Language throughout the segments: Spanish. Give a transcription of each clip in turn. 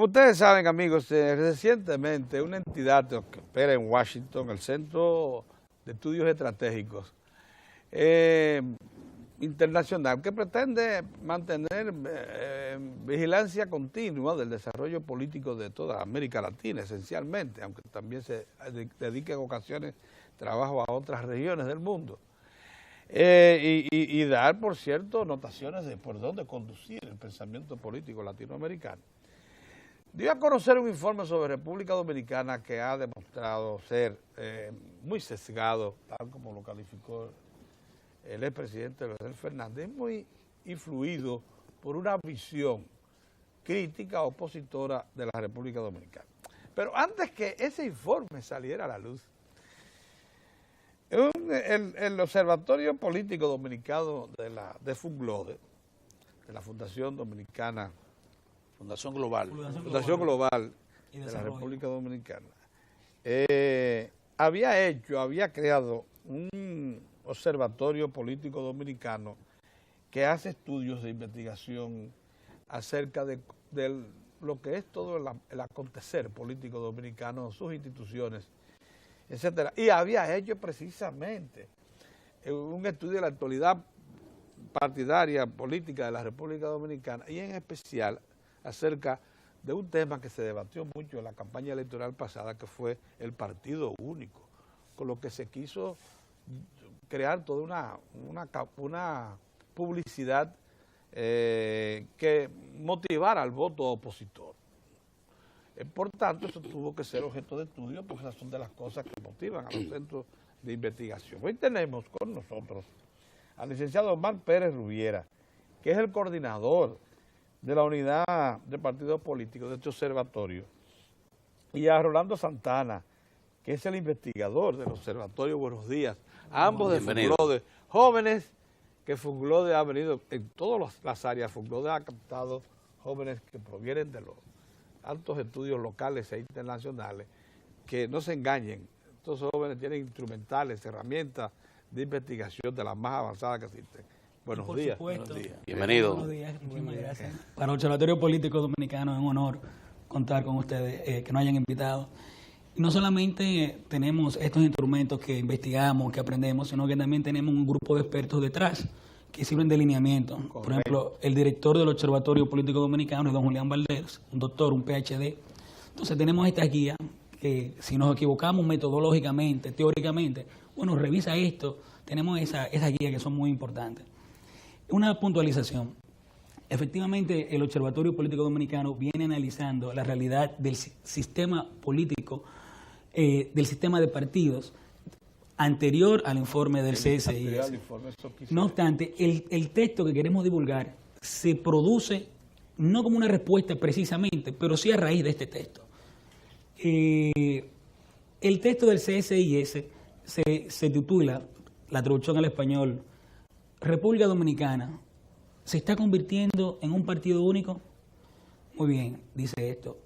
ustedes saben, amigos, recientemente una entidad que opera en Washington, el Centro de Estudios Estratégicos Internacional, que pretende mantener vigilancia continua del desarrollo político de toda América Latina, esencialmente, aunque también se dedique en ocasiones trabajo a otras regiones del mundo. Y dar, por cierto, notaciones de por dónde conducir el pensamiento político latinoamericano. Dio a conocer un informe sobre República Dominicana que ha demostrado ser muy sesgado, tal como lo calificó el expresidente Leonel Fernández, muy influido por una visión crítica opositora de la República Dominicana. Pero antes que ese informe saliera a la luz, el Observatorio Político Dominicano de FUNGLODE, de la Fundación Dominicana, Fundación Global de la República Dominicana, había creado un observatorio político dominicano que hace estudios de investigación acerca de lo que es todo el acontecer político dominicano, sus instituciones, etcétera. Y había hecho precisamente un estudio de la actualidad partidaria, política de la República Dominicana, y en especial acerca de un tema que se debatió mucho en la campaña electoral pasada, que fue el partido único, con lo que se quiso crear toda una publicidad que motivara al voto opositor. Por tanto, eso tuvo que ser objeto de estudio, porque esas son de las cosas que motivan a los centros de investigación. Hoy tenemos con nosotros al licenciado Omar Pérez Rubiera, que es el coordinador de la unidad de partidos políticos de este observatorio, y a Rolando Santana, que es el investigador del observatorio. Buenos días. Ambos de FUNGLODE, jóvenes que FUNGLODE ha venido en todas las áreas. FUNGLODE ha captado jóvenes que provienen de los altos estudios locales e internacionales, que no se engañen. Estos jóvenes tienen instrumentales, herramientas de investigación de las más avanzadas que existen. Buenos días. Buenos días. Bienvenido. Buenos días, muchísimas gracias. Para el Observatorio Político Dominicano es un honor contar con ustedes, que nos hayan invitado. Y no solamente tenemos estos instrumentos que investigamos, que aprendemos, sino que también tenemos un grupo de expertos detrás que sirven de lineamiento. Correcto. Por ejemplo, el director del Observatorio Político Dominicano es don Julián Valdés, un doctor, un PhD. Entonces tenemos esta guía que, si nos equivocamos metodológicamente, teóricamente, bueno, revisa esto. Tenemos esa guía que son muy importantes. Una puntualización. Efectivamente, el Observatorio Político Dominicano viene analizando la realidad del sistema político, del sistema de partidos, anterior al informe del CSIS. No obstante, el texto que queremos divulgar se produce no como una respuesta precisamente, pero sí a raíz de este texto. El texto del CSIS se titula, la traducción al español, República Dominicana se está convirtiendo en un partido único. Muy bien, dice esto.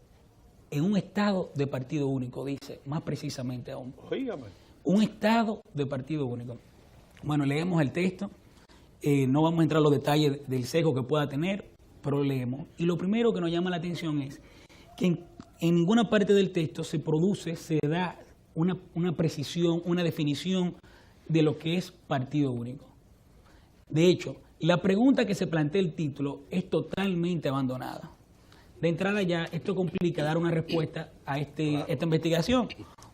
En un estado de partido único, dice, más precisamente aún. Oígame. Un estado de partido único. Bueno, leemos el texto, no vamos a entrar en los detalles del sesgo que pueda tener, pero leemos. Y lo primero que nos llama la atención es que en ninguna parte del texto se da una precisión, una definición de lo que es partido único. De hecho, la pregunta que se plantea el título es totalmente abandonada. De entrada ya, esto complica dar una respuesta a esta investigación,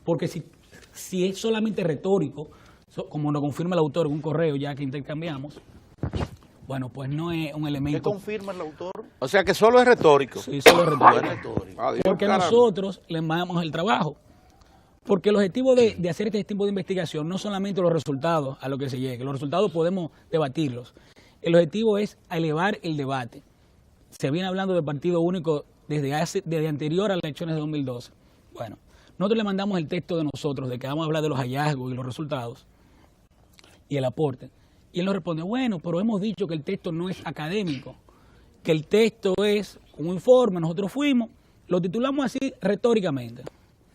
porque si es solamente retórico, como nos confirma el autor en un correo ya que intercambiamos, bueno, pues no es un elemento... ¿Qué confirma el autor? O sea que solo es retórico. Sí, solo es retórico. Porque nosotros le mandamos el trabajo. Porque el objetivo de hacer este tipo de investigación no solamente los resultados a lo que se llegue, los resultados podemos debatirlos. El objetivo es elevar el debate. Se viene hablando de partido único desde anterior a las elecciones de 2012. Bueno, nosotros le mandamos el texto de nosotros, de que vamos a hablar de los hallazgos y los resultados y el aporte. Y él nos responde, bueno, pero hemos dicho que el texto no es académico, que el texto es un informe, nosotros fuimos, lo titulamos así retóricamente.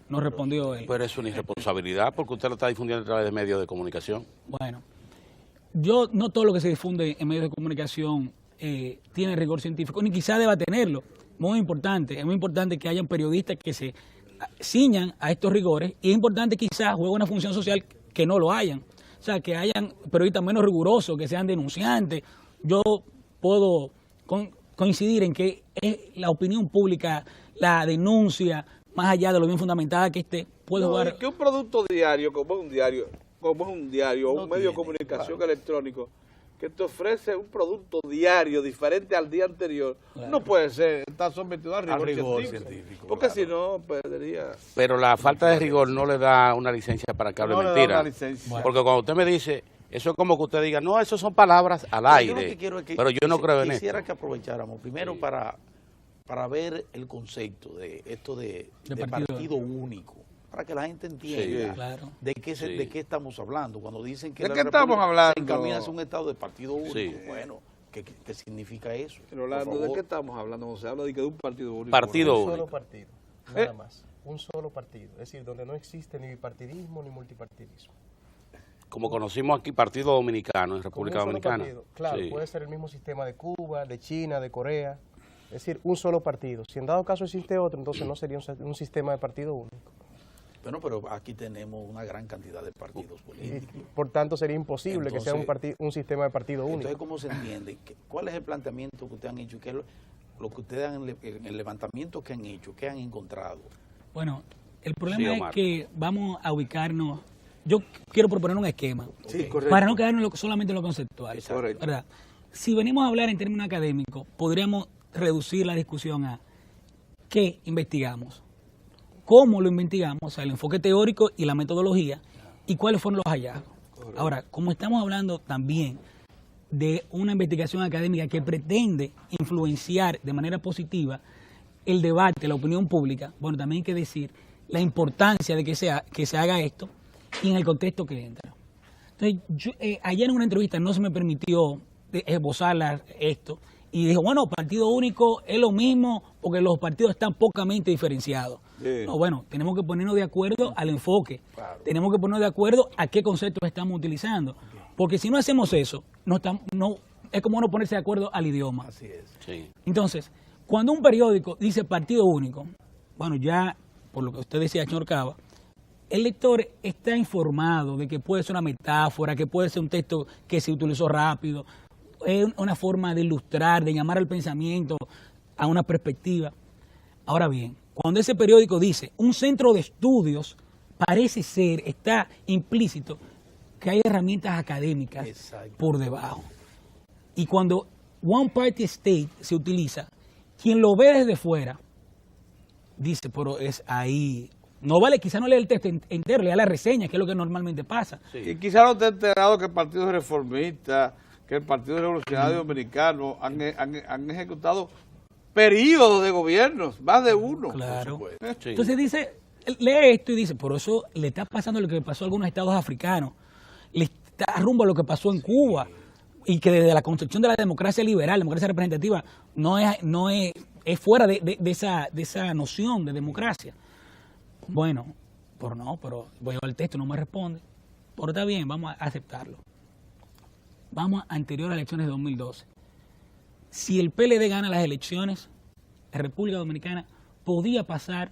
Nos respondió él. Pero es una irresponsabilidad porque usted lo está difundiendo a través de medios de comunicación. Bueno, no todo lo que se difunde en medios de comunicación tiene rigor científico, ni quizá deba tenerlo. muy importante. Es muy importante que hayan periodistas que se ciñan a estos rigores y es importante quizás juegue una función social que no lo hayan. O sea, que hayan periodistas menos rigurosos, que sean denunciantes. Yo puedo coincidir en que es la opinión pública, la denuncia, más allá de lo bien fundamentada que puede jugar. Es que un producto diario, como es un diario, o un medio de comunicación electrónico, que te ofrece un producto diario diferente al día anterior, no puede estar sometido a rigor científico, porque si no perdería. Pero la falta de rigor no le da una licencia para que hable mentira. Porque cuando usted me dice, eso es como que usted diga, no, eso son palabras al aire, pero yo no creo en eso. Quisiera que aprovecháramos primero para ver el concepto de esto de partido único, para que la gente entienda de qué estamos hablando. Cuando dicen que ¿de qué estamos hablando? Se encamina hacia un estado de partido único. Sí. Bueno, ¿qué significa eso? Pero Orlando, ¿de qué estamos hablando? Cuando se habla de un partido único. Partido único. Un solo partido, nada más. Un solo partido. Es decir, donde no existe ni bipartidismo ni multipartidismo. Como conocimos aquí, Partido Dominicano en República Dominicana. Claro, puede ser el mismo sistema de Cuba, de China, de Corea. Es decir, un solo partido. Si en dado caso existe otro, entonces no sería un sistema de partido único. Bueno, pero aquí tenemos una gran cantidad de partidos políticos. Y, por tanto, sería imposible que sea un sistema de partido único. Entonces, ¿cómo se entiende? ¿Cuál es el planteamiento que ustedes han hecho? ¿Qué es lo que ustedes en el levantamiento que han hecho? ¿Qué han encontrado? Bueno, el problema es que vamos a ubicarnos. Yo quiero proponer un esquema para no quedarnos solamente en lo conceptual. ¿Verdad? Si venimos a hablar en términos académicos, podríamos reducir la discusión a qué investigamos, cómo lo investigamos, o sea, el enfoque teórico y la metodología, y cuáles fueron los hallazgos. Ahora, como estamos hablando también de una investigación académica que pretende influenciar de manera positiva el debate, la opinión pública, bueno, también hay que decir la importancia de que se haga esto y en el contexto que entra. Entonces, ayer en una entrevista no se me permitió esbozar esto, y dijo, bueno, partido único es lo mismo porque los partidos están pocamente diferenciados. Sí. No, bueno, tenemos que ponernos de acuerdo al enfoque, tenemos que ponernos de acuerdo a qué conceptos estamos utilizando, porque si no hacemos eso, es como no ponerse de acuerdo al idioma. Así es. Sí. Entonces, cuando un periódico dice partido único, bueno, ya por lo que usted decía, señor Cava, el lector está informado de que puede ser una metáfora, que puede ser un texto que se utilizó rápido, es una forma de ilustrar, de llamar al pensamiento a una perspectiva. Ahora bien, cuando ese periódico dice un centro de estudios, parece ser, está implícito que hay herramientas académicas por debajo. Y cuando one party state se utiliza, quien lo ve desde fuera dice, pero es ahí. No vale, quizá no lea el texto entero, lea la reseña, que es lo que normalmente pasa. Sí. Y quizá no te he enterado que el Partido Reformista, que el Partido Revolucionario Dominicano han ejecutado periodos de gobiernos, más de uno. Claro. Sí. Entonces dice, lee esto y dice, por eso le está pasando lo que pasó a algunos estados africanos, le está rumbo a lo que pasó en Cuba, y que desde la concepción de la democracia liberal, democracia representativa, es fuera de esa noción de democracia. Bueno, pero voy al texto, no me responde. Pero está bien, vamos a aceptarlo. Vamos a anterior a elecciones de 2012. Si el PLD gana las elecciones, la República Dominicana podía pasar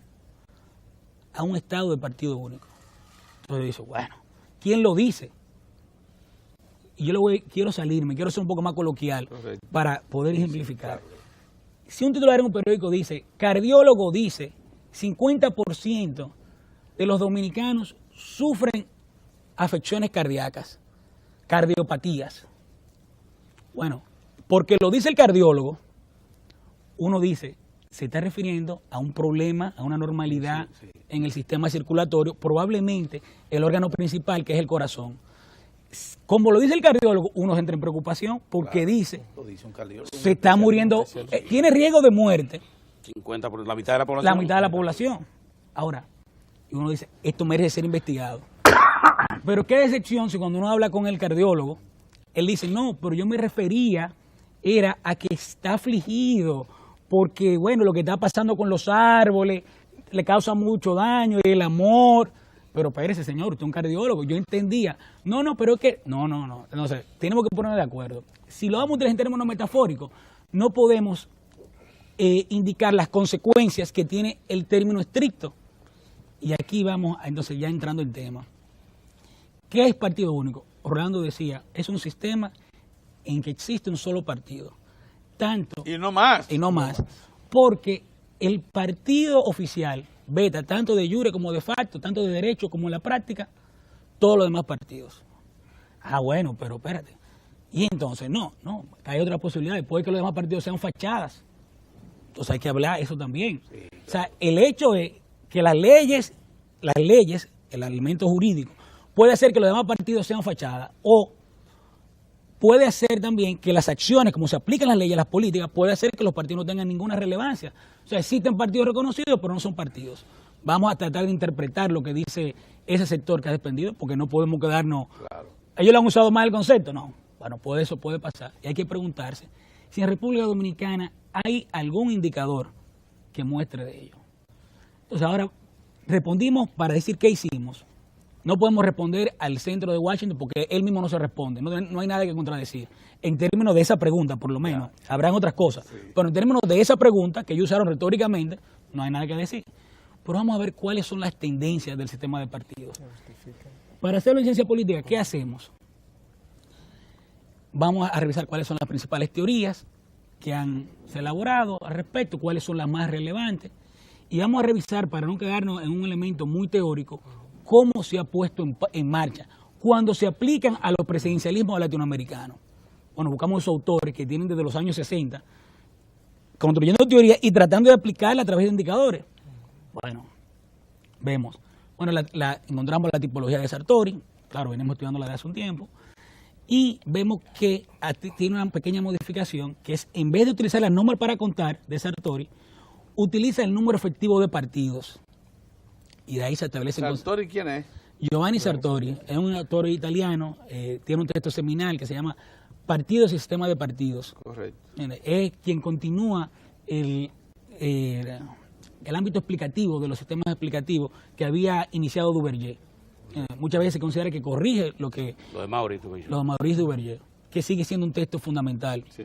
a un estado de partido único. Entonces dice, bueno, ¿quién lo dice? Y yo quiero ser un poco más coloquial para poder ejemplificar. Si un titular en un periódico dice, cardiólogo dice, 50% de los dominicanos sufren afecciones cardíacas, cardiopatías. Bueno, porque lo dice el cardiólogo, uno dice, se está refiriendo a un problema, a una normalidad en el sistema circulatorio, probablemente el órgano principal, que es el corazón. Como lo dice el cardiólogo, uno entra en preocupación porque dice, un cardiólogo, se está muriendo, tiene riesgo de muerte. 50 por la mitad de la población. La mitad de la población. Ahora, uno dice, esto merece ser investigado. Pero qué decepción si cuando uno habla con el cardiólogo, él dice, no, pero yo me refería, era a que está afligido, porque bueno, lo que está pasando con los árboles le causa mucho daño, y el amor. Pero espérese, señor, usted es un cardiólogo, yo entendía. No, pero es que, no sé, tenemos que ponernos de acuerdo. Si lo vamos a utilizar en términos metafóricos, no podemos indicar las consecuencias que tiene el término estricto. Y aquí vamos, entonces ya entrando en tema. ¿Qué es partido único? Orlando decía, es un sistema en que existe un solo partido. Tanto, y no más. Y no más. Porque el partido oficial veta tanto de jure como de facto, tanto de derecho como en la práctica, todos los demás partidos. Ah, bueno, pero espérate. Y entonces, no, hay otra posibilidad. Puede que los demás partidos sean fachadas. Entonces hay que hablar eso también. Sí, claro. O sea, el hecho es que las leyes, el alimento jurídico, puede hacer que los demás partidos sean fachadas, o puede hacer también que las acciones, como se aplican las leyes, las políticas, puede hacer que los partidos no tengan ninguna relevancia. O sea, existen partidos reconocidos, pero no son partidos. Vamos a tratar de interpretar lo que dice ese sector que ha defendido, porque no podemos quedarnos... Claro. ¿Ellos le han usado mal el concepto? No. Bueno, pues eso puede pasar. Y hay que preguntarse si en República Dominicana hay algún indicador que muestre de ello. Entonces ahora respondimos para decir qué hicimos. No podemos responder al centro de Washington porque él mismo no se responde. No hay nada que contradecir. En términos de esa pregunta, por lo menos, habrán otras cosas. Sí. Pero en términos de esa pregunta, que ellos usaron retóricamente, no hay nada que decir. Pero vamos a ver cuáles son las tendencias del sistema de partidos. Para hacerlo en ciencia política, ¿qué hacemos? Vamos a revisar cuáles son las principales teorías que han elaborado al respecto, cuáles son las más relevantes. Y vamos a revisar, para no quedarnos en un elemento muy teórico, cómo se ha puesto en marcha cuando se aplican a los presidencialismos latinoamericanos. Bueno, buscamos esos autores que tienen desde los años 60 construyendo teorías y tratando de aplicarla a través de indicadores. Bueno, vemos. Bueno, encontramos la tipología de Sartori, claro, venimos estudiándola desde hace un tiempo, y vemos que tiene una pequeña modificación, que es, en vez de utilizar el número para contar de Sartori, utiliza el número efectivo de partidos. Y de ahí se establece... ¿Sartori quién es? Giovanni Sartori, es un autor italiano, tiene un texto seminal que se llama Partidos y Sistema de Partidos. Correcto. Es quien continúa el ámbito explicativo de los sistemas explicativos que había iniciado Duverger. Muchas veces se considera que corrige lo de Maurice Duverger, que sigue siendo un texto fundamental. Sí.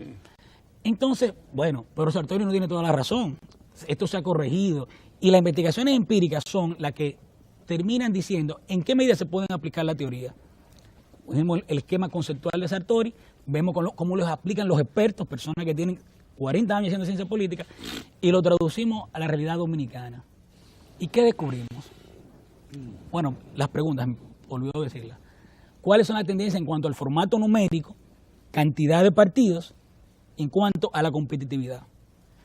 Entonces, bueno, pero Sartori no tiene toda la razón. Esto se ha corregido y las investigaciones empíricas son las que terminan diciendo en qué medida se pueden aplicar la teoría. Vemos el esquema conceptual de Sartori, vemos cómo los aplican los expertos, personas que tienen 40 años haciendo ciencia política, y lo traducimos a la realidad dominicana. ¿Y qué descubrimos? Bueno, las preguntas, olvidó decirlas. ¿Cuáles son las tendencias en cuanto al formato numérico, cantidad de partidos, en cuanto a la competitividad?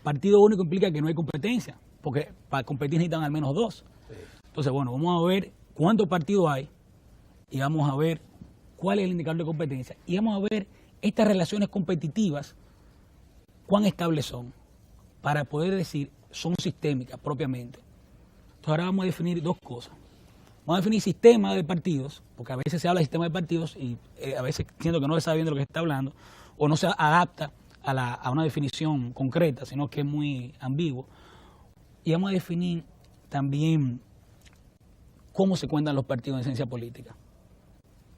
Partido único implica que no hay competencia, porque para competir necesitan al menos dos. Entonces, bueno, vamos a ver cuántos partidos hay y vamos a ver cuál es el indicador de competencia. Y vamos a ver estas relaciones competitivas, cuán estables son, para poder decir son sistémicas propiamente. Entonces ahora vamos a definir dos cosas. Vamos a definir sistema de partidos, porque a veces se habla de sistema de partidos y a veces siento que no se sabe bien de lo que se está hablando, o no se adapta a una definición concreta, sino que es muy ambiguo. Y vamos a definir también cómo se cuentan los partidos en ciencia política.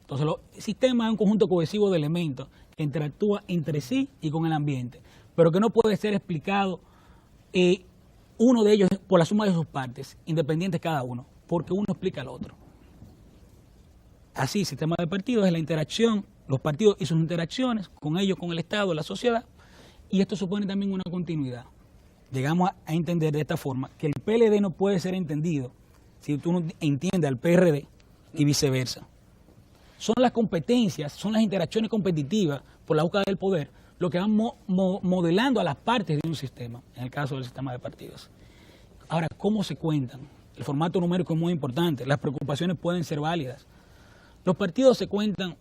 Entonces, el sistema es un conjunto cohesivo de elementos que interactúa entre sí y con el ambiente, pero que no puede ser explicado uno de ellos por la suma de sus partes, independientes cada uno, porque uno explica al otro. Así, el sistema de partidos es la interacción, los partidos y sus interacciones con ellos, con el Estado, la sociedad, y esto supone también una continuidad. Llegamos a entender de esta forma que el PLD no puede ser entendido si tú no entiendes al PRD y viceversa. Son las competencias, son las interacciones competitivas por la búsqueda del poder, lo que van modelando a las partes de un sistema, en el caso del sistema de partidos. Ahora, ¿cómo se cuentan? El formato numérico es muy importante, las preocupaciones pueden ser válidas. Los partidos se cuentan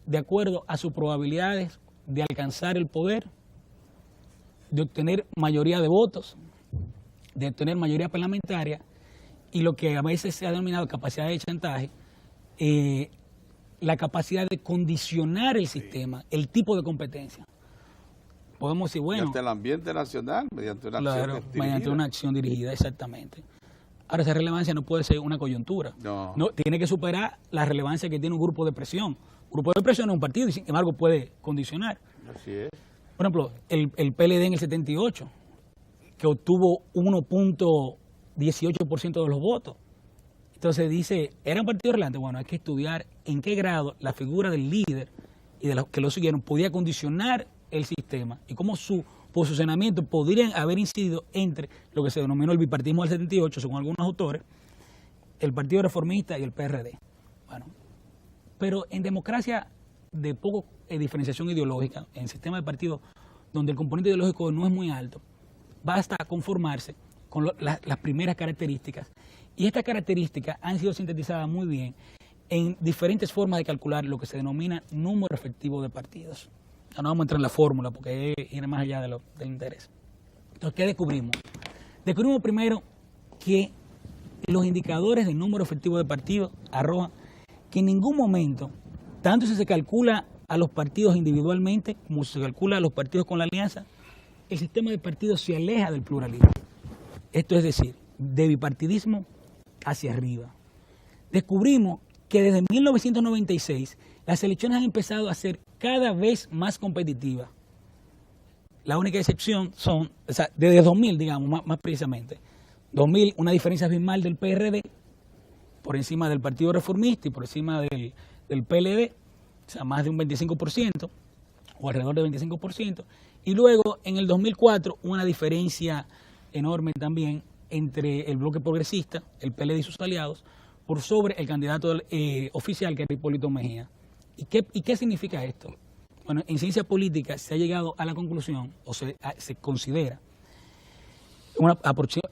de acuerdo a sus probabilidades de alcanzar el poder, de obtener mayoría de votos, de obtener mayoría parlamentaria, y lo que a veces se ha denominado capacidad de chantaje, la capacidad de condicionar el sistema, el tipo de competencia. Podemos decir, bueno... Mediante el ambiente nacional, mediante una acción dirigida. Mediante una acción dirigida, exactamente. Ahora, esa relevancia no puede ser una coyuntura. No, tiene que superar la relevancia que tiene un grupo de presión. Un grupo de presión es un partido y, sin embargo, puede condicionar. Así es. Por ejemplo, el PLD en el 78, que obtuvo 1.18% de los votos. Entonces dice, ¿era un partido relevante? Bueno, hay que estudiar en qué grado la figura del líder y de los que lo siguieron podía condicionar el sistema y cómo su posicionamiento podrían haber incidido entre lo que se denominó el bipartismo del 78, según algunos autores, el Partido Reformista y el PRD. Bueno, pero en democracia de poco diferenciación ideológica, en sistema de partidos donde el componente ideológico no es muy alto, basta conformarse con las primeras características. Y estas características han sido sintetizadas muy bien en diferentes formas de calcular lo que se denomina número efectivo de partidos. Ya no vamos a entrar en la fórmula porque ir más allá del interés. Entonces, ¿qué descubrimos? Descubrimos primero que los indicadores del número efectivo de partidos arrojan que en ningún momento, tanto si se calcula a los partidos individualmente como si se calcula a los partidos con la alianza, el sistema de partidos se aleja del pluralismo. Esto es decir, de bipartidismo hacia arriba. Descubrimos que desde 1996 las elecciones han empezado a ser cada vez más competitivas. La única excepción son, o sea, desde 2000, digamos, más precisamente. 2000, una diferencia abismal del PRD por encima del Partido Reformista y por encima del PLD, o sea, más de un 25% o alrededor del 25%. Y luego, en el 2004, una diferencia enorme también entre el bloque progresista, el PLD y sus aliados, por sobre el candidato oficial, que era Hipólito Mejía. ¿Y qué significa esto? Bueno, en ciencia política se ha llegado a la conclusión, o se considera, o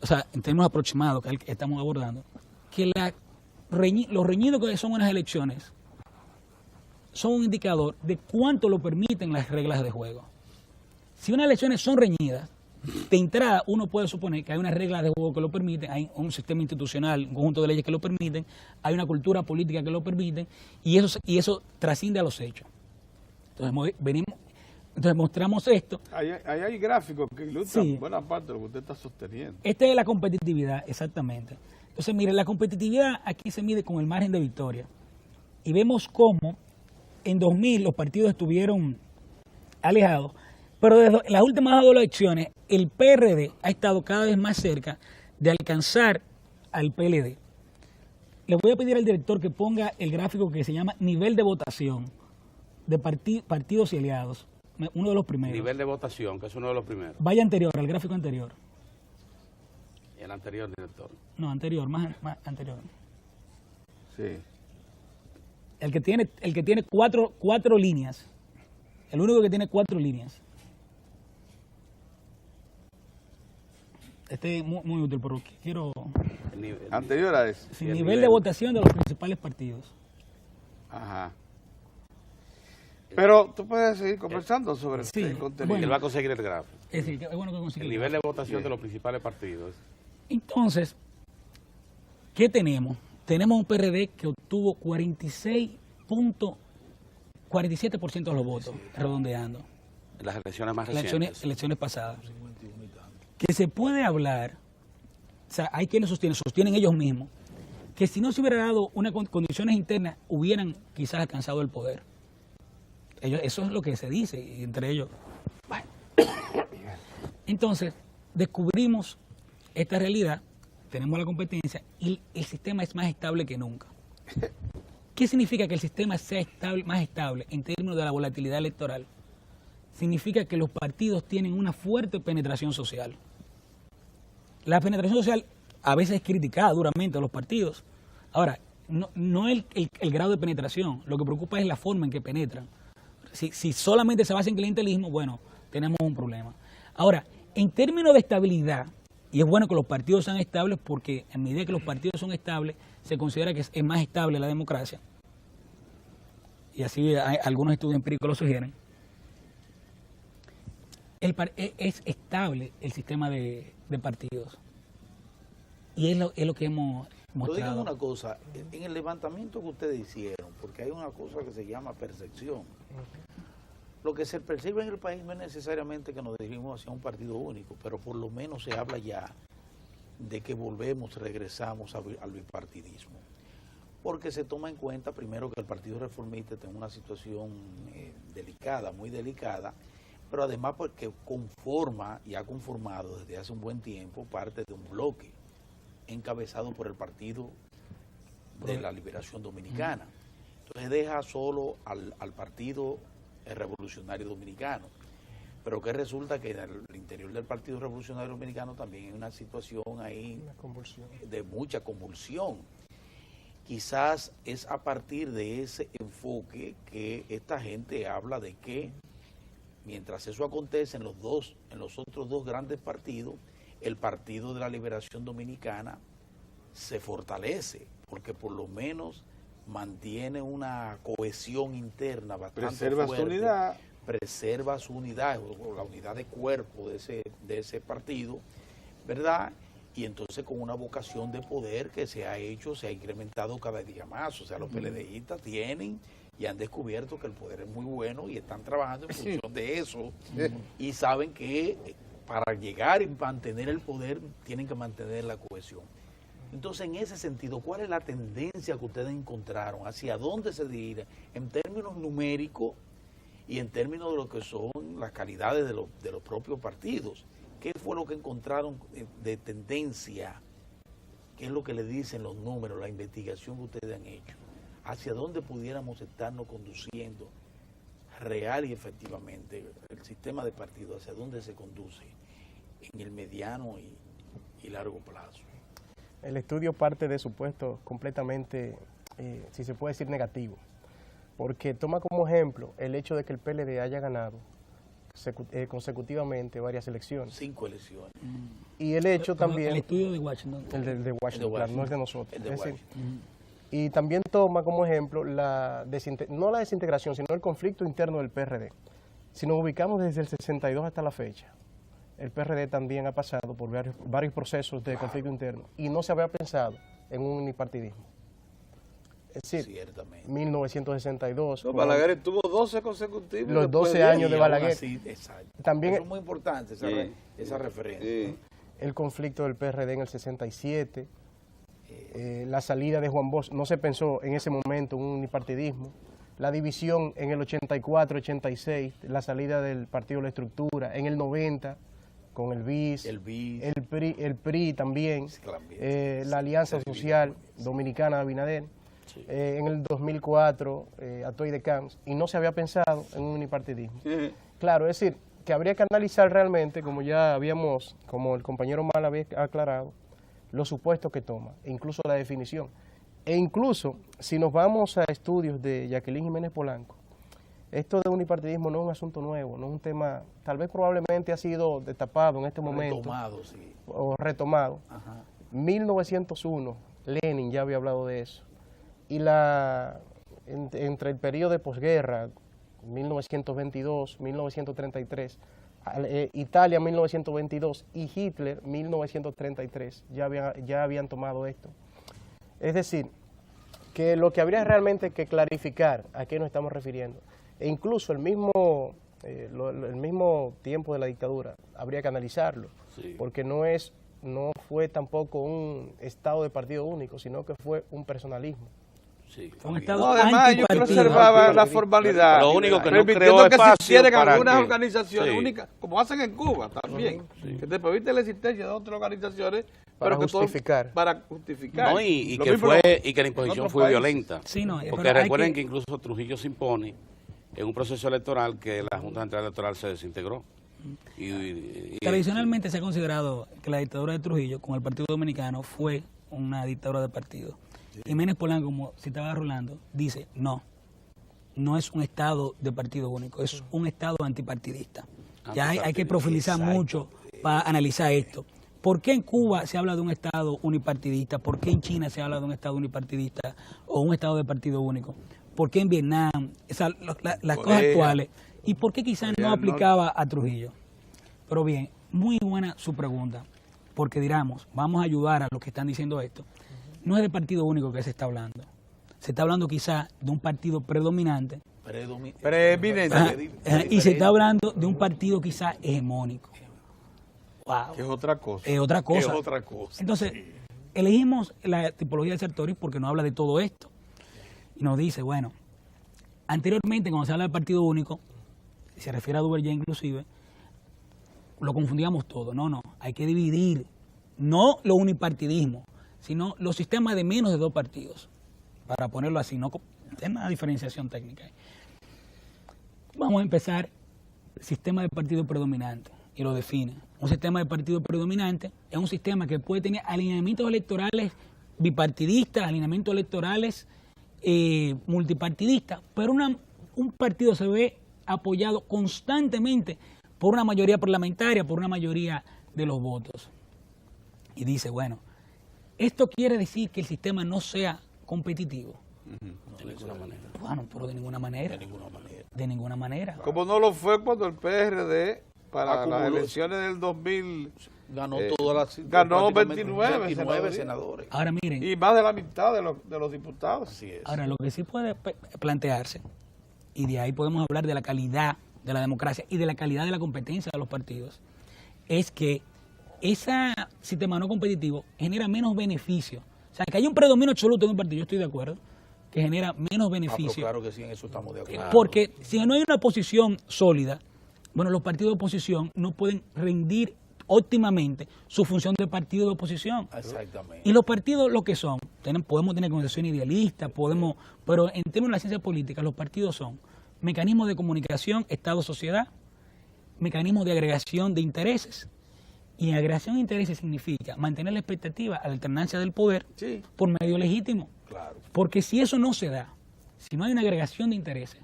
sea, en términos aproximados que estamos abordando, que los reñidos que son unas elecciones son un indicador de cuánto lo permiten las reglas de juego. Si unas elecciones son reñidas, de entrada uno puede suponer que hay unas reglas de juego que lo permiten, hay un sistema institucional, un conjunto de leyes que lo permiten, hay una cultura política que lo permiten, y eso trasciende a los hechos. Entonces mostramos esto. Hay gráficos que ilustran buena parte de lo que usted está sosteniendo. Esta es la competitividad, exactamente. Entonces, mire, la competitividad aquí se mide con el margen de victoria. Y vemos cómo en 2000 los partidos estuvieron alejados, pero desde las últimas dos elecciones el PRD ha estado cada vez más cerca de alcanzar al PLD. Le voy a pedir al director que ponga el gráfico que se llama nivel de votación de partidos y aliados, uno de los primeros. Nivel de votación, que es uno de los primeros. Vaya anterior, al gráfico anterior. El anterior, director. No, anterior, más anterior. Sí. El que tiene cuatro líneas. El único que tiene 4 líneas. Este es muy útil, pero quiero... Anterior a eso. Sí, nivel de votación de los principales partidos. Ajá. Pero tú puedes seguir conversando sobre el contenido. Bueno, él va a conseguir el gráfico. Es decir, es bueno que consiga el nivel de votación de los principales partidos. Entonces, ¿qué tenemos? Tenemos un PRD que obtuvo 47% de los votos, redondeando. En las elecciones más recientes. Elecciones pasadas. Que se puede hablar, o sea, hay quienes sostienen ellos mismos, que si no se hubiera dado unas condiciones internas, hubieran quizás alcanzado el poder. Eso es lo que se dice, entre ellos. Bueno. Entonces, descubrimos esta realidad, tenemos la competencia y el sistema es más estable que nunca. ¿Qué significa que el sistema sea más estable en términos de la volatilidad electoral? Significa que los partidos tienen una fuerte penetración social. La penetración social a veces es criticada duramente a los partidos. Ahora, no el grado de penetración, lo que preocupa es la forma en que penetran. Si solamente se basa en clientelismo, bueno, tenemos un problema. Ahora, en términos de estabilidad, y es bueno que los partidos sean estables porque a medida que los partidos son estables, se considera que es más estable la democracia. Y así algunos estudios empíricos lo sugieren. Es estable el sistema de partidos. Y es lo que hemos mostrado. Díganme una cosa, en el levantamiento que ustedes hicieron, porque hay una cosa que se llama percepción. Lo que se percibe en el país no es necesariamente que nos dirigimos hacia un partido único, pero por lo menos se habla ya de que regresamos al bipartidismo. Porque se toma en cuenta primero que el Partido Reformista está en una situación delicada, muy delicada, pero además porque conforma y ha conformado desde hace un buen tiempo parte de un bloque encabezado por el Partido de la Liberación Dominicana. Entonces deja solo al Partido Revolucionario Dominicano, pero que resulta que en el interior del Partido Revolucionario Dominicano también hay una situación ahí de mucha convulsión. Quizás es a partir de ese enfoque que esta gente habla de que mientras eso acontece en los otros dos grandes partidos, el Partido de la Liberación Dominicana se fortalece, porque por lo menos mantiene una cohesión interna bastante preserva fuerte, su unidad, preserva su unidad, o la unidad de cuerpo de ese partido, ¿verdad? Y entonces con una vocación de poder que se ha incrementado cada día más. O sea, los PLDistas tienen y han descubierto que el poder es muy bueno y están trabajando en función de eso. Y saben que para llegar y mantener el poder tienen que mantener la cohesión. Entonces, en ese sentido, ¿cuál es la tendencia que ustedes encontraron? ¿Hacia dónde se dirige? En términos numéricos y en términos de lo que son las calidades de los propios partidos. ¿Qué fue lo que encontraron de tendencia? ¿Qué es lo que le dicen los números, la investigación que ustedes han hecho? ¿Hacia dónde pudiéramos estarnos conduciendo real y efectivamente el sistema de partidos? ¿Hacia dónde se conduce en el mediano y largo plazo? El estudio parte de supuestos completamente, si se puede decir, negativos, porque toma como ejemplo el hecho de que el PLD haya ganado consecutivamente varias elecciones. 5 elecciones. Y el hecho también... El estudio de Washington. El de Washington, claro, no es de nosotros. El de Washington. Y también toma como ejemplo no la desintegración, sino el conflicto interno del PRD. Si nos ubicamos desde el 62 hasta la fecha, el PRD también ha pasado por varios procesos de conflicto interno y no se había pensado en un unipartidismo. Es decir, ciertamente. 1962. No, Balaguer tuvo 12 consecutivos. Los 12 años de Balaguer. Así, también eso es muy importante, esa referencia. Sí. El conflicto del PRD en el 67, la salida de Juan Bosch, no se pensó en ese momento en un unipartidismo. La división en el 84-86, la salida del Partido de la Estructura, en el 90, con el BIS, el PRI también, la Alianza Social Dominicana de Abinader. Sí. En el 2004, Atoy de Camps, y no se había pensado en un unipartidismo. Sí. Claro, es decir, que habría que analizar realmente, como el compañero Mal había aclarado, los supuestos que toma, e incluso la definición. E incluso, si nos vamos a estudios de Jacqueline Jiménez Polanco, esto de unipartidismo no es un asunto nuevo, no es un tema, tal vez probablemente ha sido destapado en este momento. Retomado, sí. O retomado. Ajá. 1901, Lenin ya había hablado de eso. Y entre el periodo de posguerra, 1922, 1933, Italia 1922 y Hitler 1933, ya habían tomado esto. Es decir, que lo que habría realmente que clarificar a qué nos estamos refiriendo, e incluso el mismo tiempo de la dictadura, habría que analizarlo, sí. Porque no fue tampoco un estado de partido único, sino que fue un personalismo. Sí, además yo conservaba la formalidad. Lo único que no creó que espacio existieran para algunas que, organizaciones únicas, como hacen en Cuba también, que te permite la existencia de otras organizaciones para justificar. Para justificar. No, y que la imposición fue violenta. Sí, no, porque recuerden que incluso Trujillo se impone en un proceso electoral que la Junta Central Electoral se desintegró. Tradicionalmente se ha considerado que la dictadura de Trujillo con el Partido Dominicano fue una dictadura de partido. Sí. Jiménez Polanco, como citaba Rolando, dice no es un estado de partido único, es un estado antipartidista. Ya hay que profundizar mucho para analizar esto. ¿Por qué en Cuba se habla de un estado unipartidista? ¿Por qué en China se habla de un estado unipartidista o un estado de partido único? ¿Por qué en Vietnam? Las cosas actuales. ¿Y por qué quizás no aplicaba a Trujillo? Pero bien, muy buena su pregunta, porque diríamos, vamos a ayudar a los que están diciendo esto. No es de partido único que se está hablando. Se está hablando quizás de un partido predominante. Preeminente. Y se está hablando de un partido quizás hegemónico. Wow. Que es otra cosa. Es otra cosa. Entonces, elegimos la tipología de Sartori porque nos habla de todo esto. Y nos dice, bueno, anteriormente cuando se habla del partido único, y se refiere a Duvergé inclusive, lo confundíamos todo. No, hay que dividir, no lo unipartidismo, sino los sistemas de menos de 2 partidos, para ponerlo así, no es una diferenciación técnica. Vamos a empezar, sistema de partido predominante, y lo define. Un sistema de partido predominante es un sistema que puede tener alineamientos electorales bipartidistas, alineamientos electorales multipartidistas, pero un partido se ve apoyado constantemente por una mayoría parlamentaria, por una mayoría de los votos. Y dice, bueno, esto quiere decir que el sistema no sea competitivo. De ninguna manera. Bueno, pero de ninguna manera. De ninguna manera. Como no lo fue cuando el PRD, para las elecciones del 2000, ganó 29 senadores. Ahora miren. Y más de la mitad de los diputados. Así es. Ahora, lo que sí puede plantearse, y de ahí podemos hablar de la calidad de la democracia y de la calidad de la competencia de los partidos, es que ese sistema no competitivo genera menos beneficio. O sea, que hay un predominio absoluto de un partido, yo estoy de acuerdo, que genera menos beneficio. Claro que sí, en eso estamos de acuerdo. Porque si no hay una oposición sólida, bueno, los partidos de oposición no pueden rendir óptimamente su función de partido de oposición. Exactamente. Y los partidos lo que son, podemos tener concepciones idealistas, pero en términos de la ciencia política, los partidos son mecanismos de comunicación, Estado-sociedad, mecanismos de agregación de intereses. Y agregación de intereses significa mantener la expectativa a la alternancia del poder por medio legítimo. Claro. Porque si eso no se da, si no hay una agregación de intereses,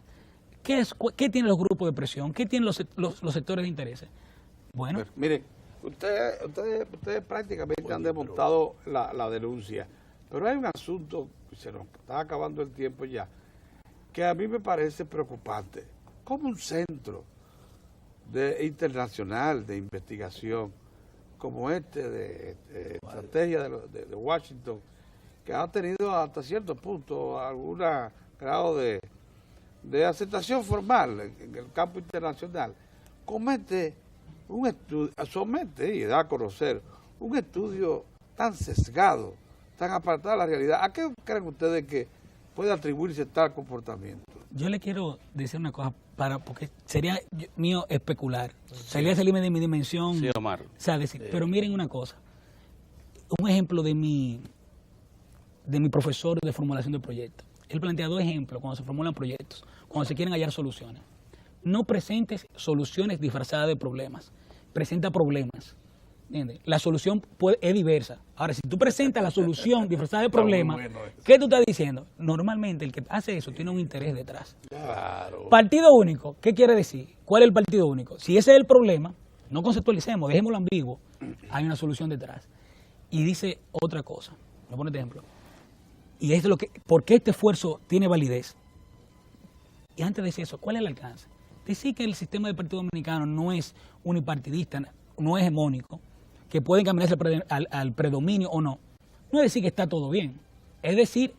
¿qué tienen los grupos de presión? ¿Qué tienen los sectores de intereses? Bueno. Pues, mire, ustedes prácticamente han desmontado la denuncia, pero hay un asunto, se nos está acabando el tiempo ya, que a mí me parece preocupante. Como un centro internacional de investigación, como de estrategia de Washington, que ha tenido hasta cierto punto algún grado de aceptación formal en el campo internacional, somete y da a conocer un estudio tan sesgado, tan apartado de la realidad. ¿A qué creen ustedes que puede atribuirse tal comportamiento? Yo le quiero decir una cosa, porque sería mío especular, sería salirme de mi dimensión. Sí, Omar. O sea, pero miren una cosa, un ejemplo de mi profesor de formulación de proyectos. Él plantea 2 ejemplos cuando se formulan proyectos, cuando se quieren hallar soluciones. No presentes soluciones disfrazadas de problemas, presenta problemas. ¿Entiendes? La solución es diversa. Ahora, si tú presentas la solución disfrazada de problemas, ¿qué tú estás diciendo? Normalmente el que hace eso tiene un interés detrás. Claro. Partido único, ¿qué quiere decir? ¿Cuál es el partido único? Si ese es el problema, no conceptualicemos, dejémoslo ambiguo, hay una solución detrás. Y dice otra cosa, voy a poner este ejemplo. Y es ¿por qué este esfuerzo tiene validez? Y antes de decir eso, ¿cuál es el alcance? Decir que el sistema del Partido Dominicano no es unipartidista, no es hegemónico, que pueden caminarse al predominio o no, no es decir que está todo bien. Es decir,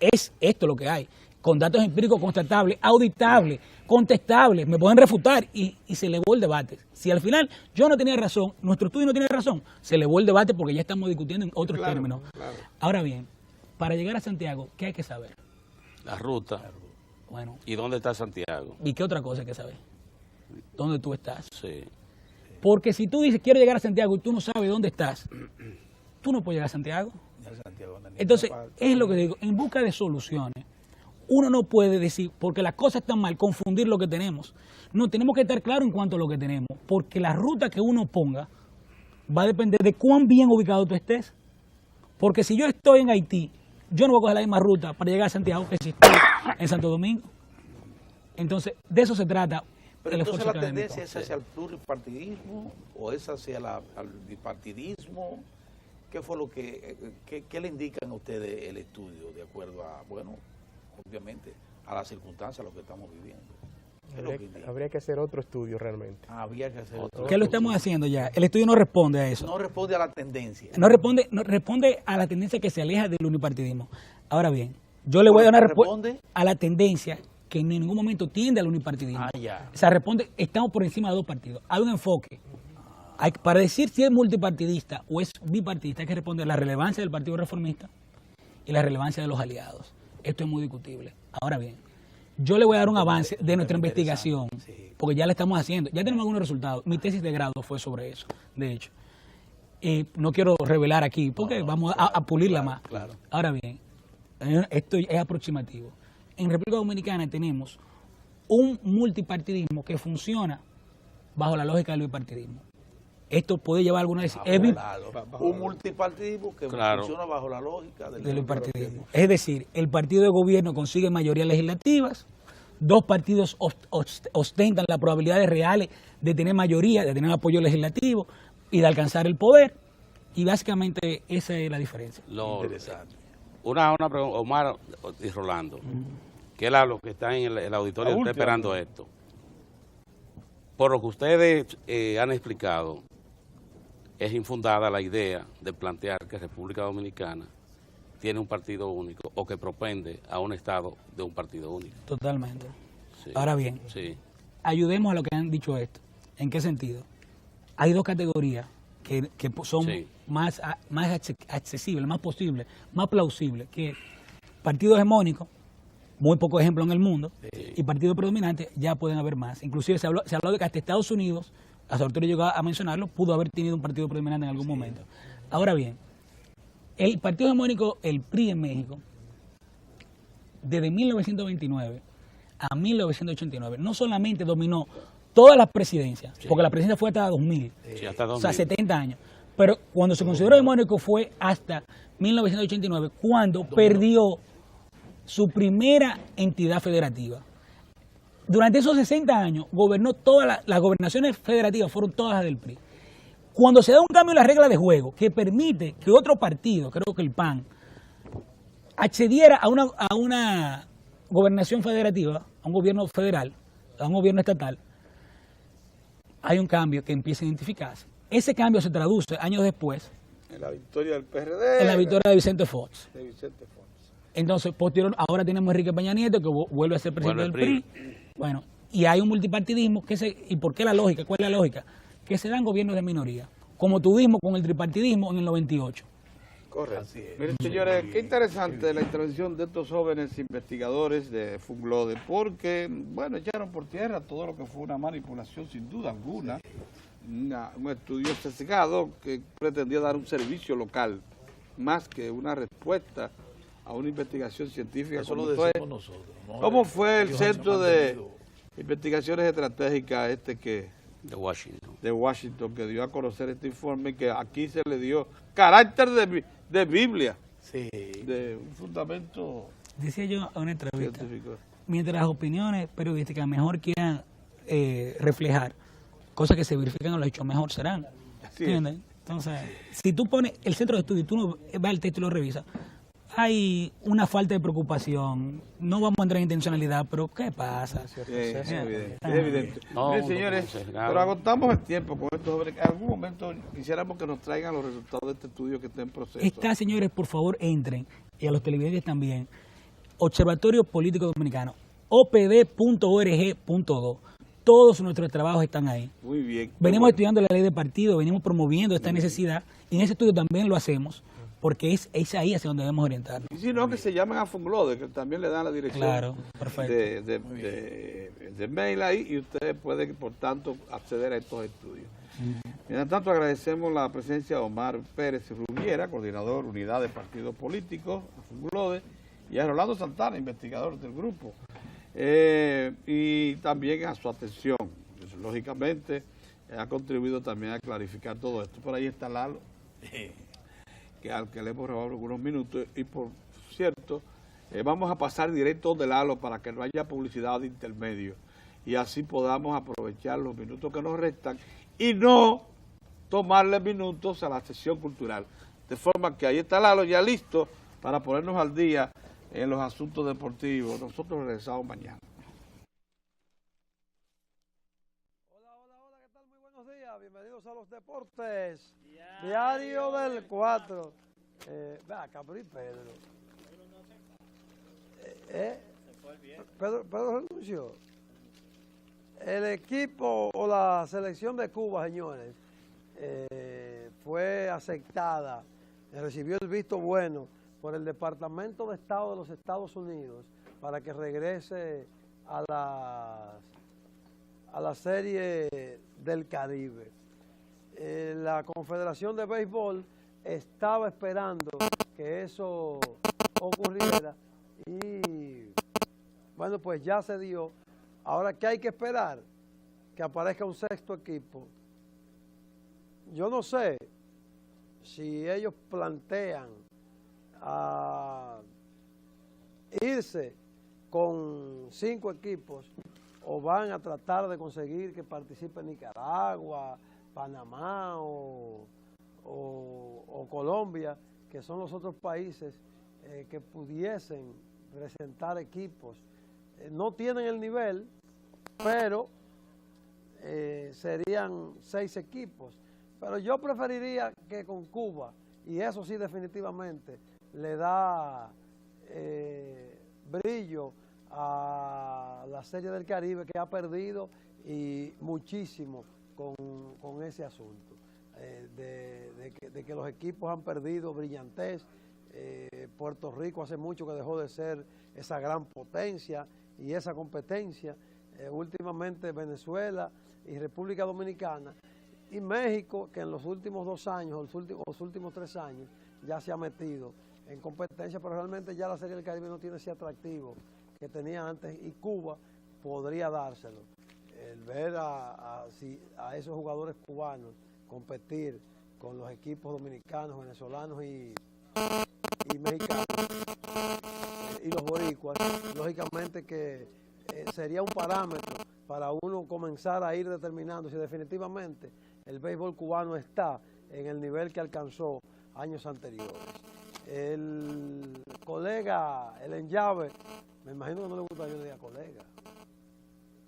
es esto lo que hay, con datos empíricos constatables, auditables, contestables, me pueden refutar y se elevó el debate. Si al final yo no tenía razón, nuestro estudio no tiene razón, se elevó el debate porque ya estamos discutiendo en otros términos. Claro. Ahora bien, para llegar a Santiago, ¿qué hay que saber? La ruta. Bueno. ¿Y dónde está Santiago? ¿Y qué otra cosa hay que saber? ¿Dónde tú estás? Sí. Porque si tú dices, quiero llegar a Santiago y tú no sabes dónde estás, tú no puedes llegar a Santiago. Entonces, es lo que digo, en busca de soluciones, uno no puede decir, porque las cosas están mal, confundir lo que tenemos. No, tenemos que estar claros en cuanto a lo que tenemos, porque la ruta que uno ponga va a depender de cuán bien ubicado tú estés. Porque si yo estoy en Haití, yo no voy a coger la misma ruta para llegar a Santiago que si estoy en Santo Domingo. Entonces, de eso se trata. Pero entonces la tendencia es hacia el pluripartidismo o es hacia el bipartidismo. ¿Qué fue lo qué le indican a ustedes el estudio de acuerdo a, bueno, obviamente, a las circunstancias, a lo que estamos viviendo? Habría que hacer otro estudio realmente. Habría que hacer otro. ¿Qué lo estamos haciendo ya? El estudio no responde a eso. No responde a la tendencia. No responde a la tendencia que se aleja del unipartidismo. Ahora bien, yo le voy a dar una respuesta a la tendencia que en ningún momento tiende al unipartidismo. O sea, responde, estamos por encima de 2 partidos. Hay un enfoque. Para decir si es multipartidista o es bipartidista, hay que responder la relevancia del Partido Reformista y la relevancia de los aliados. Esto es muy discutible. Ahora bien, Yo le voy a dar un avance de nuestra investigación, porque ya la estamos haciendo, ya tenemos algunos resultados. Mi tesis de grado fue sobre eso, de hecho. No quiero revelar aquí, porque vamos a pulirla más. Claro. Ahora bien, esto es aproximativo. En República Dominicana tenemos un multipartidismo que funciona bajo la lógica del bipartidismo. Esto puede llevar alguna un multipartidismo que funciona bajo la lógica del bipartidismo. Es decir, el partido de gobierno consigue mayorías legislativas, dos partidos ostentan las probabilidades reales de tener mayoría, de tener apoyo legislativo y de alcanzar el poder, y básicamente esa es la diferencia. Interesante. Una pregunta, Omar y Rolando, que es lo que está en el auditorio, está esperando esto. Por lo que ustedes han explicado, es infundada la idea de plantear que República Dominicana tiene un partido único o que propende a un Estado de un partido único. Totalmente. Sí. Ahora bien, ayudemos a lo que han dicho esto. ¿En qué sentido? Hay dos categorías que son más accesibles, más posibles, más plausibles, que partido hegemónico, muy pocos ejemplos en el mundo, y partido predominante ya pueden haber más. Inclusive se habló de que hasta Estados Unidos, hasta Arturo llegó a mencionarlo, pudo haber tenido un partido predominante en algún momento. Ahora bien, el partido hegemónico, el PRI en México, desde 1929 a 1989, no solamente dominó todas las presidencias, porque la presidencia fue hasta 2000, hasta 2000, o sea, 70 años, pero cuando se consideró hegemónico fue hasta 1989, cuando perdió su primera entidad federativa. Durante esos 60 años gobernó todas las gobernaciones federativas, fueron todas las del PRI. Cuando se da un cambio en la regla de juego que permite que otro partido, creo que el PAN, accediera a una gobernación federativa, a un gobierno federal, a un gobierno estatal, hay un cambio que empieza a identificarse. Ese cambio se traduce años después en la victoria del PRD, en la victoria de Vicente Fox. De Vicente Fox. Entonces, posterior, ahora tenemos a Enrique Peña Nieto, que vuelve a ser presidente del PRI. Bueno, y hay un multipartidismo. ¿Y por qué la lógica? ¿Cuál es la lógica? Que se dan gobiernos de minoría, como tuvimos con el tripartidismo en el 98. Correcto. Miren, señores, qué interesante la intervención de estos jóvenes investigadores de Funglode, porque, bueno, echaron por tierra todo lo que fue una manipulación, sin duda alguna, un estudio sesgado que pretendía dar un servicio local, más que una respuesta a una investigación científica. Eso lo decimos nosotros. ¿Cómo fue el Centro de Investigaciones Estratégicas de Washington, que dio a conocer este informe, que aquí se le dio carácter de Biblia, de un fundamento? Decía yo en una entrevista, científico. Mientras las opiniones periodísticas mejor quieran reflejar cosas que se verifican en los hechos, mejor serán. ¿Entiendes? Entonces, si tú pones el centro de estudio y tú no vas al texto y lo revisas, hay una falta de preocupación. No vamos a entrar en intencionalidad, pero ¿qué pasa? Es evidente. Miren, señores, pero agotamos el tiempo con estos jóvenes. En algún momento quisiéramos que nos traigan los resultados de este estudio que está en proceso. Señores, por favor, entren, y a los televidentes también, Observatorio Político Dominicano, opd.org.do. Todos nuestros trabajos están ahí. Muy bien. Venimos estudiando la ley de partido, venimos promoviendo esta necesidad, y en ese estudio también lo hacemos, porque es ahí hacia donde debemos orientarnos. Y si no, que se llamen a Funglode, que también le dan la dirección de mail ahí, y ustedes pueden, por tanto, acceder a estos estudios. Mientras tanto, agradecemos la presencia de Omar Pérez Rubiera, coordinador unidad de partidos políticos, a Funglode, y a Rolando Santana, investigador del grupo. Y también a su atención. Lógicamente, ha contribuido también a clarificar todo esto. Por ahí está Lalo, al que le hemos robado algunos minutos, y por cierto, vamos a pasar directo de Lalo para que no haya publicidad de intermedio, y así podamos aprovechar los minutos que nos restan y no tomarle minutos a la sesión cultural. De forma que ahí está Lalo ya listo para ponernos al día en los asuntos deportivos. Nosotros regresamos mañana. Hola, ¿qué tal? Muy buenos días, bienvenidos a los deportes. Diario del 4. Ve acá, Pedro. Pedro renunció. El equipo o la selección de Cuba, señores, fue aceptada, recibió el visto bueno por el Departamento de Estado de los Estados Unidos para que regrese a la Serie del Caribe. La Confederación de Béisbol estaba esperando que eso ocurriera y bueno, pues ya se dio. Ahora, ¿qué hay que esperar? Que aparezca un sexto equipo. Yo no sé si ellos plantean irse con 5 equipos o van a tratar de conseguir que participe Nicaragua, Panamá o Colombia, que son los otros países que pudiesen presentar equipos. No tienen el nivel, pero serían 6 equipos. Pero yo preferiría que con Cuba, y eso sí definitivamente le da brillo a la Serie del Caribe, que ha perdido y muchísimo con ese asunto, de que los equipos han perdido brillantez. Puerto Rico hace mucho que dejó de ser esa gran potencia y esa competencia. Últimamente Venezuela y República Dominicana y México, que en los últimos 2 años, los últimos 3 años, ya se ha metido en competencia, pero realmente ya la Serie del Caribe no tiene ese atractivo que tenía antes, y Cuba podría dárselo. El ver a esos jugadores cubanos competir con los equipos dominicanos, venezolanos y mexicanos y los boricuas, lógicamente que sería un parámetro para uno comenzar a ir determinando si definitivamente el béisbol cubano está en el nivel que alcanzó años anteriores. El colega, el enllave, me imagino que no le gusta que yo le diga colega,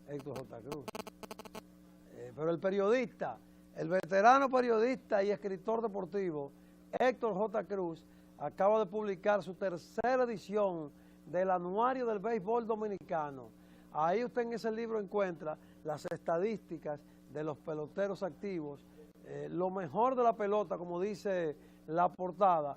Héctor J. Cruz, pero el periodista, el veterano periodista y escritor deportivo Héctor J. Cruz acaba de publicar su 3ª edición del Anuario del Béisbol Dominicano. Ahí usted en ese libro encuentra las estadísticas de los peloteros activos, lo mejor de la pelota, como dice la portada,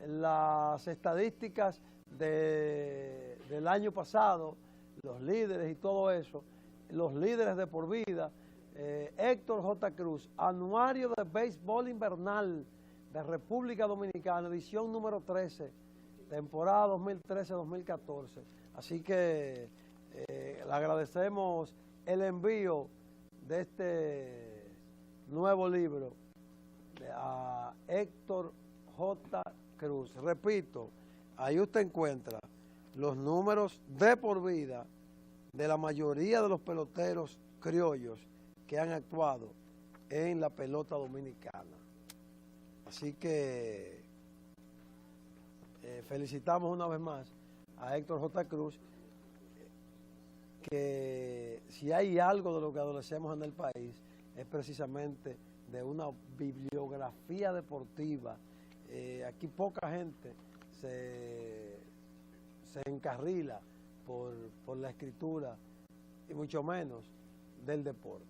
las estadísticas del año pasado, los líderes y todo eso, los líderes de por vida. Héctor J. Cruz, Anuario de Béisbol Invernal de República Dominicana, edición número 13, temporada 2013-2014. Así que le agradecemos el envío de este nuevo libro a Héctor J. Cruz. Repito, ahí usted encuentra los números de por vida de la mayoría de los peloteros criollos que han actuado en la pelota dominicana. Así que felicitamos una vez más a Héctor J. Cruz, que si hay algo de lo que adolecemos en el país es precisamente de una bibliografía deportiva. Aquí poca gente se encarrila por la escritura y mucho menos del deporte.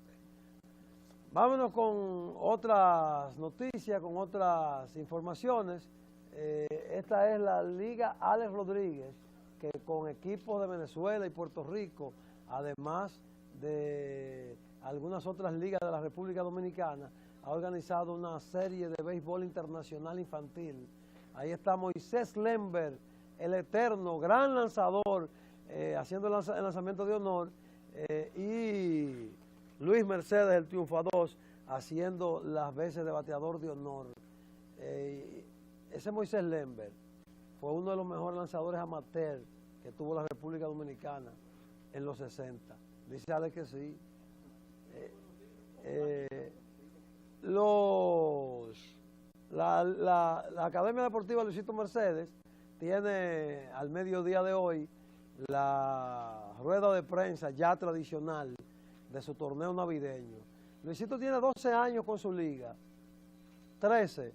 Vámonos con otras noticias, con otras informaciones. Esta es la Liga Alex Rodríguez, que con equipos de Venezuela y Puerto Rico, además de algunas otras ligas de la República Dominicana, ha organizado una serie de béisbol internacional infantil. Ahí está Moisés Lember, el eterno, gran lanzador, haciendo el lanzamiento de honor, y Luis Mercedes, el triunfador, haciendo las veces de bateador de honor. Ese Moisés Lember fue uno de los mejores lanzadores amateur que tuvo la República Dominicana en los 60. Dice Alex que sí. La Academia Deportiva Luisito Mercedes tiene al mediodía de hoy la rueda de prensa ya tradicional de su torneo navideño. Luisito tiene 12 años con su liga, 13,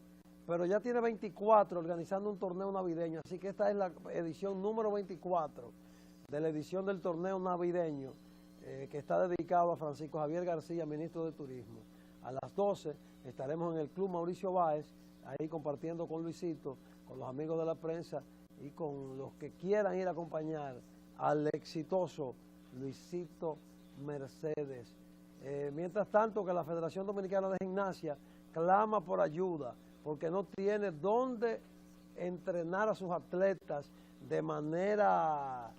pero ya tiene 24 organizando un torneo navideño, así que esta es la edición número 24 de la edición del torneo navideño, que está dedicado a Francisco Javier García, ministro de Turismo. A las 12 estaremos en el Club Mauricio Báez, ahí compartiendo con Luisito, con los amigos de la prensa y con los que quieran ir a acompañar al exitoso Luisito Mercedes. Mientras tanto que la Federación Dominicana de Gimnasia clama por ayuda porque no tiene dónde entrenar a sus atletas de manera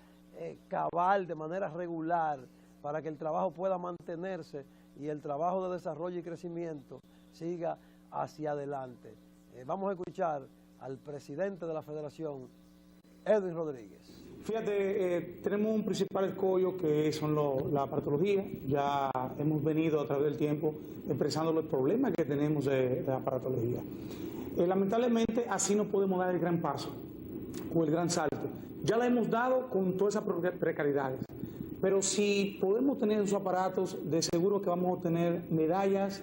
cabal, de manera regular, para que el trabajo pueda mantenerse y el trabajo de desarrollo y crecimiento siga hacia adelante. Vamos a escuchar al presidente de la Federación, Edwin Rodríguez. Fíjate, tenemos un principal escollo que son la aparatología. Ya hemos venido a través del tiempo expresando los problemas que tenemos de la aparatología. Lamentablemente así no podemos dar el gran paso o el gran salto. Ya la hemos dado con todas esas precariedades, pero si podemos tener esos aparatos, de seguro que vamos a obtener medallas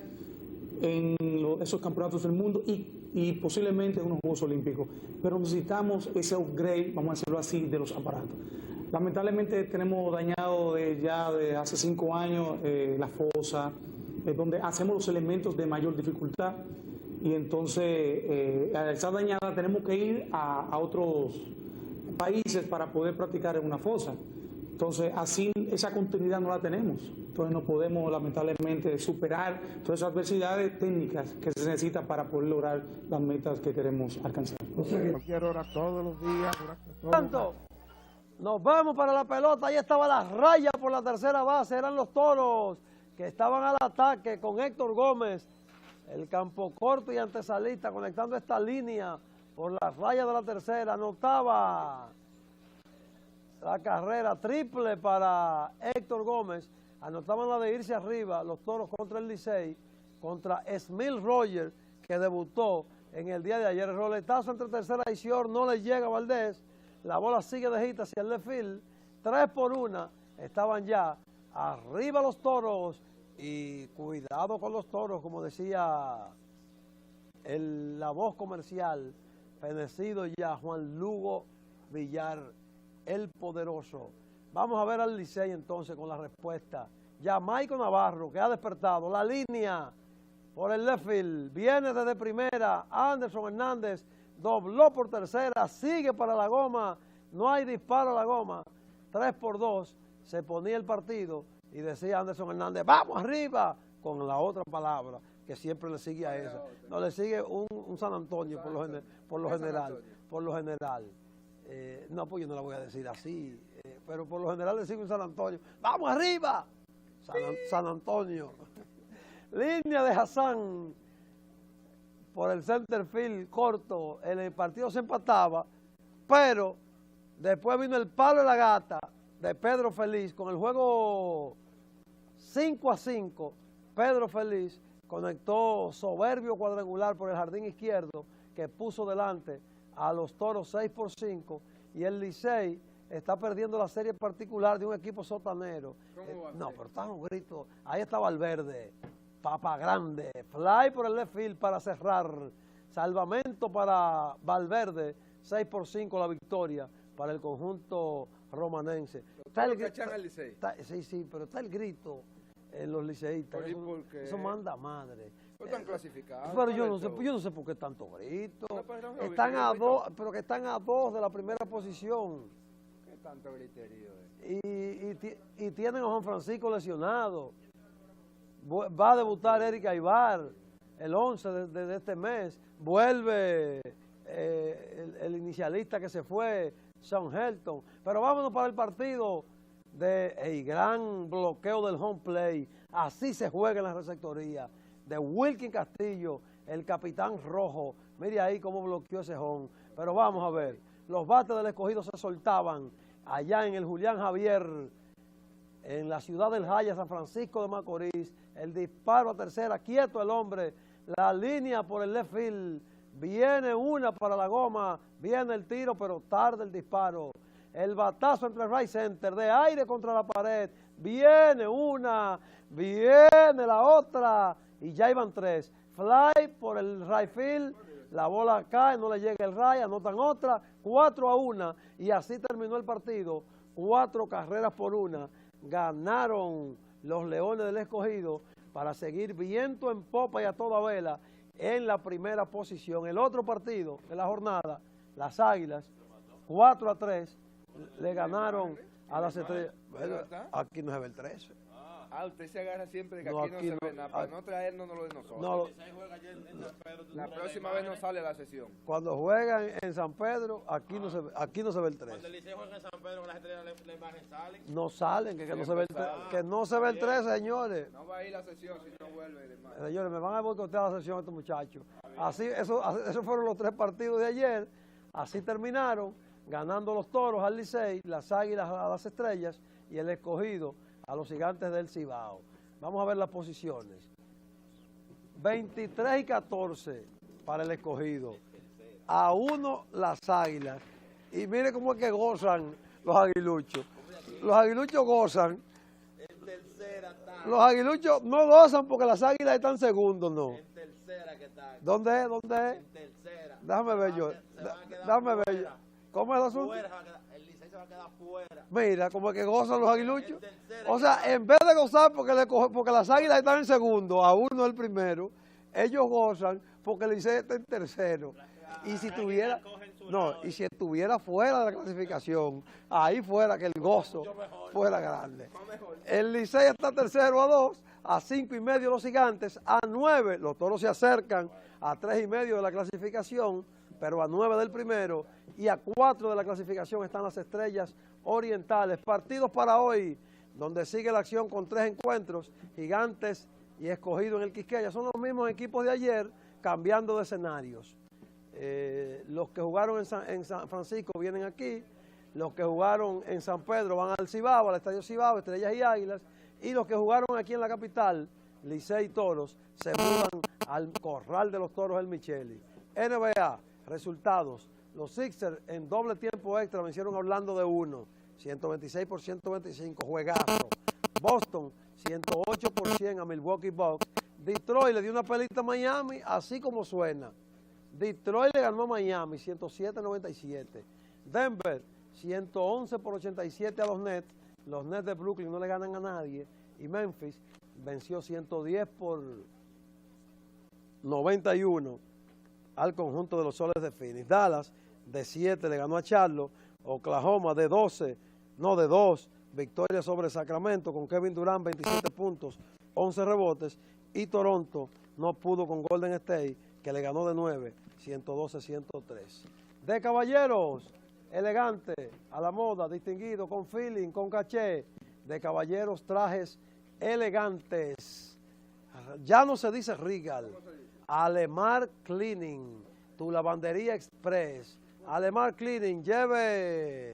en esos campeonatos del mundo y posiblemente en unos Juegos Olímpicos, pero necesitamos ese upgrade, vamos a decirlo así, de los aparatos. Lamentablemente tenemos dañado ya de hace 5 años la fosa, donde hacemos los elementos de mayor dificultad, y entonces al estar dañada tenemos que ir a otros países para poder practicar en una fosa. Entonces, así esa continuidad no la tenemos. Entonces, no podemos, lamentablemente, superar todas esas adversidades técnicas que se necesitan para poder lograr las metas que queremos alcanzar. O sea, que cualquier hora, todos los días. Tanto, nos vamos para la pelota. Ahí estaba la raya por la tercera base. Eran los Toros que estaban al ataque con Héctor Gómez, el campo corto y antesalista, conectando esta línea por la raya de la tercera. Anotaba la carrera triple para Héctor Gómez. Anotaban la de irse arriba los Toros contra el Licey, contra Smil Roger, que debutó en el día de ayer. El roletazo entre tercera y short no le llega a Valdés. La bola sigue de hit hacia el left field. 3-1. Estaban ya arriba los Toros. Y cuidado con los Toros, como decía la voz comercial, fenecido ya Juan Lugo Villar, el poderoso. Vamos a ver al Licey entonces con la respuesta. Ya Maico Navarro, que ha despertado. La línea por el left field. Viene desde primera. Anderson Hernández dobló por tercera. Sigue para la goma. No hay disparo a la goma. 3-2. Se ponía el partido. Y decía Anderson Hernández, ¡vamos arriba! Con la otra palabra, que siempre le sigue a esa. No, le sigue un San Antonio por lo general. No, pues yo no la voy a decir así, pero por lo general le sigue un San Antonio. ¡Vamos arriba! San Antonio. Línea de Hassan por el center field corto. El partido se empataba, pero después vino el palo de la gata de Pedro Feliz. Con el juego 5-5, Pedro Feliz conectó soberbio cuadrangular por el jardín izquierdo que puso delante a los Toros 6-5, y el Licey está perdiendo la serie particular de un equipo sotanero. No, pero está un grito. Ahí está Valverde, papa grande, fly por el left field para cerrar. Salvamento para Valverde, 6-5 la victoria para el conjunto romanense. Sí, pero está el grito en los liceístas. Eso manda madre. Están clasificados. Pero yo no sé por qué tanto grito. Están a dos, pero que están a 2 de la primera posición. ¿Qué tanto griterío y tienen a Juan Francisco lesionado. Va a debutar Eric Aybar el 11 de este mes. Vuelve el inicialista que se fue, Sean Helton. Pero vámonos para el partido del gran bloqueo del home play. Así se juega en la receptoría de Wilkin Castillo, el capitán rojo. Mire ahí cómo bloqueó ese home. Pero vamos a ver, los bates del Escogido se soltaban allá en el Julián Javier, en la ciudad del Jaya, San Francisco de Macorís. El disparo a tercera, quieto el hombre. La línea por el left field. Viene una para la goma, viene el tiro, pero tarde el disparo. El batazo entre right center, de aire contra la pared. Viene una, viene la otra, y ya iban 3. Fly por el right field, la bola cae, no le llega el right, anotan otra, 4-1, y así terminó el partido. 4 carreras por 1. Ganaron los Leones del Escogido para seguir viento en popa y a toda vela en la primera posición. El otro partido de la jornada, las Águilas, 4-3, le ganaron a las estrellas. Bueno, aquí no se ve el 13. Usted se agarra siempre de que No, aquí no aquí se no, ve nada, para no traernos lo de nosotros. No, La próxima vez no sale la sesión. cuando juegan en San Pedro, aquí no se ve el 13. Cuando el Liceo juega en San Pedro, las estrellas la imagen salen. No salen, que no se ve el 13, que no se ve el 13, señores. No va a ir la sesión si no vuelve, hermano. Señores, me van a boicotear la sesión estos muchachos. Así, esos fueron los 3 partidos de ayer. Así terminaron, ganando los Toros al Licey, las Águilas a las Estrellas y el Escogido a los Gigantes del Cibao. Vamos a ver las posiciones. 23 y 14 para el Escogido. A 1 las Águilas. Y mire cómo es que gozan los aguiluchos. Los aguiluchos gozan. Los aguiluchos no gozan porque las Águilas están segundos, no. En tercera que está. ¿Dónde es? ¿Dónde es? En tercera. Déjame ver yo. Déjame ver yo. ¿Cómo es el asunto? El Licey se va a quedar fuera. Mira, como que gozan los aguiluchos. O sea, en vez de gozar porque las Águilas están en segundo, a 1 el primero, ellos gozan porque el Licey está en tercero. Y si tuviera, y si estuviera fuera de la clasificación, ahí fuera que el gozo fuera grande. El Licey está tercero a 2, a 5 y medio los Gigantes, a 9 los Toros se acercan a 3 y medio de la clasificación, pero a 9 del primero, y a 4 de la clasificación están las Estrellas Orientales. Partidos para hoy, donde sigue la acción con 3 encuentros, Gigantes y Escogido en el Quisqueya. Son los mismos equipos de ayer, cambiando de escenarios. Los que jugaron en San Francisco vienen aquí, los que jugaron en San Pedro van al Cibao, al Estadio Cibao, Estrellas y Águilas, y los que jugaron aquí en la capital, Licey y Toros, se mudan al Corral de los Toros del Micheli. NBA, resultados. Los Sixers en doble tiempo extra vencieron a Orlando de 1, 126-125, juegazo. Boston, 108% a Milwaukee Bucks. Detroit le dio una pelita a Miami, así como suena. Detroit le ganó a Miami, 107-97. Denver, 111-87 a los Nets. Los Nets de Brooklyn no le ganan a nadie. Y Memphis venció 110-91 al conjunto de los Soles de Phoenix. Dallas, de 7 le ganó a Charlotte. Oklahoma, de 2, victoria sobre Sacramento con Kevin Durant, 27 puntos, 11 rebotes. Y Toronto no pudo con Golden State, que le ganó de 9, 112-103. De caballeros, elegante, a la moda, distinguido, con feeling, con caché. De caballeros, trajes elegantes. Ya no se dice Regal. Alemar Cleaning, tu lavandería express. Alemar Cleaning, lleve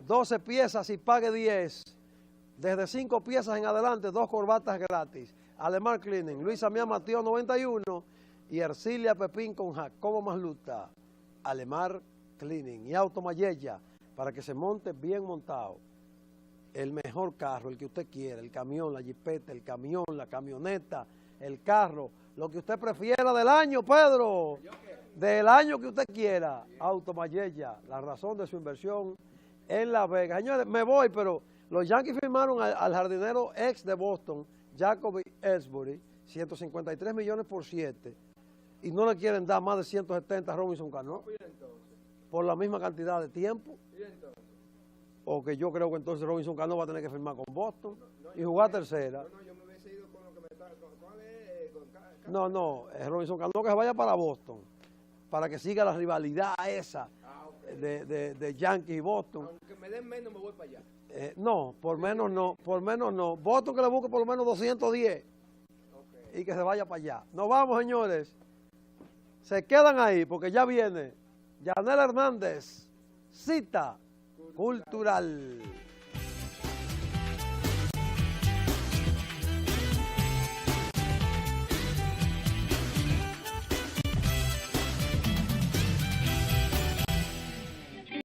12 piezas y pague 10. Desde 5 piezas en adelante, 2 corbatas gratis. Alemar Cleaning, Luis Amián Mateo 91 y Ercilia Pepín con Jacobo Masluta. Alemar Cleaning y Auto Mayella, para que se monte bien montado. El mejor carro, el que usted quiera, el camión, la jipeta, el camión, la camioneta, el carro, lo que usted prefiera del año, Pedro, del año que usted quiera. Auto Mayella, la razón de su inversión en La Vega. Señores, me voy, pero los Yankees firmaron al jardinero ex de Boston, Jacoby Ellsbury, 153 millones por 7, y no le quieren dar más de 170 a Robinson Cano por la misma cantidad de tiempo. O que yo creo que entonces Robinson Cano va a tener que firmar con Boston y jugar tercera. Yo me hubiese ido con lo que me está... ¿Cuál es? No, Robinson Cano que se vaya para Boston, para que siga la rivalidad esa de Yankees y Boston. Aunque me den menos, me voy para allá. No, por menos no. Boston que le busque por lo menos 210 y que se vaya para allá. Nos vamos, señores. Se quedan ahí porque ya viene Yanel Hernández, Cita Cultural.